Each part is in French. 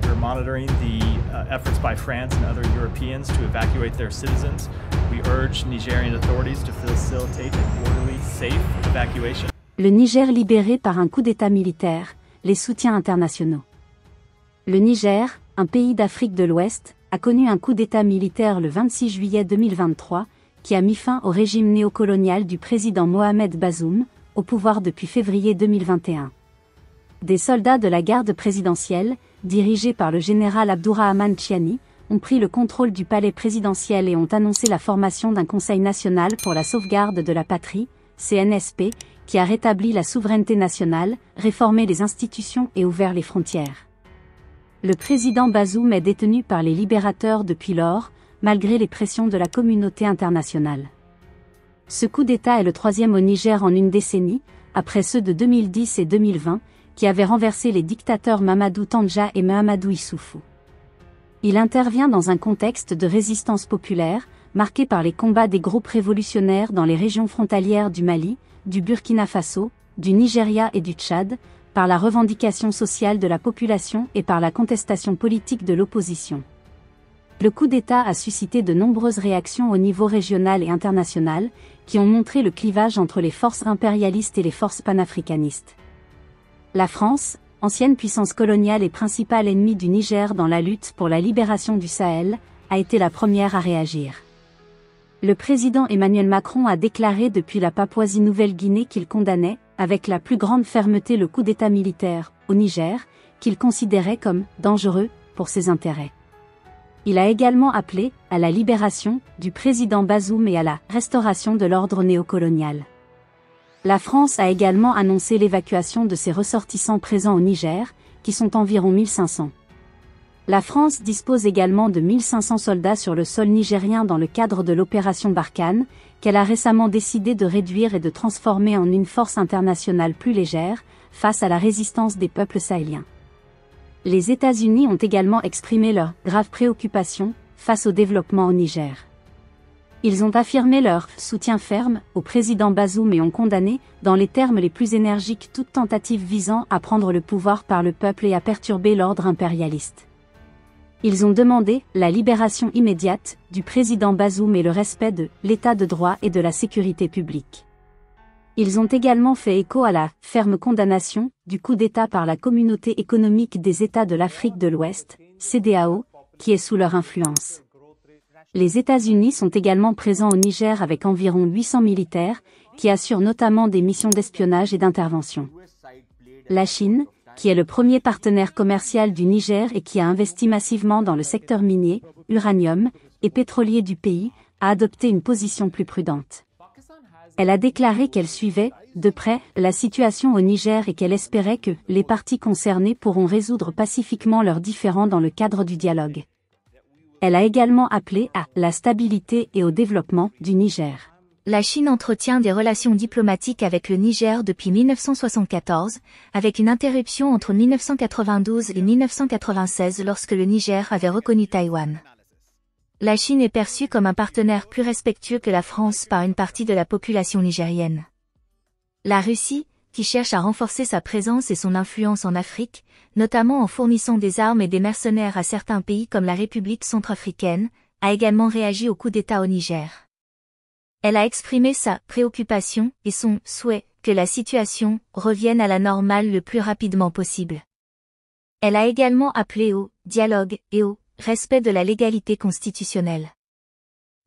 We're monitoring the efforts by France and other Europeans to evacuate their citizens. We urge Nigerian authorities to facilitate an orderly, safe evacuation. Le Niger libéré par un coup d'État militaire, les soutiens internationaux. Le Niger, un pays d'Afrique de l'Ouest, a connu un coup d'État militaire le 26 juillet 2023, qui a mis fin au régime néocolonial du président Mohamed Bazoum, au pouvoir depuis février 2021. Des soldats de la garde présidentielle, dirigés par le général Abdourahmane Chiani, ont pris le contrôle du palais présidentiel et ont annoncé la formation d'un Conseil national pour la sauvegarde de la patrie, CNSP, qui a rétabli la souveraineté nationale, réformé les institutions et ouvert les frontières. Le président Bazoum est détenu par les libérateurs depuis lors, malgré les pressions de la communauté internationale. Ce coup d'État est le troisième au Niger en une décennie, après ceux de 2010 et 2020, qui avaient renversé les dictateurs Mamadou Tandja et Mahamadou Issoufou. Il intervient dans un contexte de résistance populaire, marqué par les combats des groupes révolutionnaires dans les régions frontalières du Mali, du Burkina Faso, du Nigeria et du Tchad, par la revendication sociale de la population et par la contestation politique de l'opposition. Le coup d'État a suscité de nombreuses réactions au niveau régional et international, qui ont montré le clivage entre les forces impérialistes et les forces panafricanistes. La France, ancienne puissance coloniale et principale ennemie du Niger dans la lutte pour la libération du Sahel, a été la première à réagir. Le président Emmanuel Macron a déclaré depuis la Papouasie-Nouvelle-Guinée qu'il condamnait, avec la plus grande fermeté, le coup d'État militaire, au Niger, qu'il considérait comme dangereux pour ses intérêts. Il a également appelé à la libération du président Bazoum et à la restauration de l'ordre néocolonial. La France a également annoncé l'évacuation de ses ressortissants présents au Niger, qui sont environ 1500. La France dispose également de 1500 soldats sur le sol nigérien dans le cadre de l'opération Barkhane, qu'elle a récemment décidé de réduire et de transformer en une force internationale plus légère, face à la résistance des peuples sahéliens. Les États-Unis ont également exprimé leur grave préoccupation face au développement au Niger. Ils ont affirmé leur soutien ferme au président Bazoum et ont condamné, dans les termes les plus énergiques, toute tentative visant à prendre le pouvoir par le peuple et à perturber l'ordre impérialiste. Ils ont demandé la libération immédiate du président Bazoum et le respect de l'état de droit et de la sécurité publique. Ils ont également fait écho à la ferme condamnation du coup d'État par la Communauté économique des États de l'Afrique de l'Ouest, CEDEAO, qui est sous leur influence. Les États-Unis sont également présents au Niger avec environ 800 militaires, qui assurent notamment des missions d'espionnage et d'intervention. La Chine, qui est le premier partenaire commercial du Niger et qui a investi massivement dans le secteur minier, uranium et pétrolier du pays, a adopté une position plus prudente. Elle a déclaré qu'elle suivait, de près, la situation au Niger et qu'elle espérait que les parties concernées pourront résoudre pacifiquement leurs différends dans le cadre du dialogue. Elle a également appelé à la stabilité et au développement du Niger. La Chine entretient des relations diplomatiques avec le Niger depuis 1974, avec une interruption entre 1992 et 1996 lorsque le Niger avait reconnu Taïwan. La Chine est perçue comme un partenaire plus respectueux que la France par une partie de la population nigérienne. La Russie, qui cherche à renforcer sa présence et son influence en Afrique, notamment en fournissant des armes et des mercenaires à certains pays comme la République centrafricaine, a également réagi au coup d'État au Niger. Elle a exprimé sa préoccupation et son souhait que la situation revienne à la normale le plus rapidement possible. Elle a également appelé au dialogue et au respect de la légalité constitutionnelle.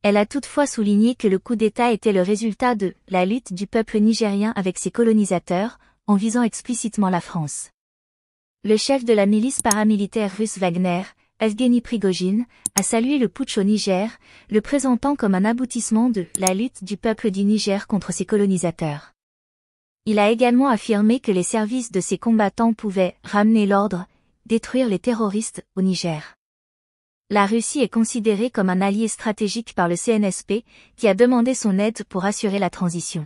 Elle a toutefois souligné que le coup d'État était le résultat de la lutte du peuple nigérien avec ses colonisateurs, en visant explicitement la France. Le chef de la milice paramilitaire russe Wagner, Evgeny Prigojine, a salué le putsch au Niger, le présentant comme un aboutissement de la lutte du peuple du Niger contre ses colonisateurs. Il a également affirmé que les services de ses combattants pouvaient ramener l'ordre, détruire les terroristes au Niger. La Russie est considérée comme un allié stratégique par le CNSP, qui a demandé son aide pour assurer la transition.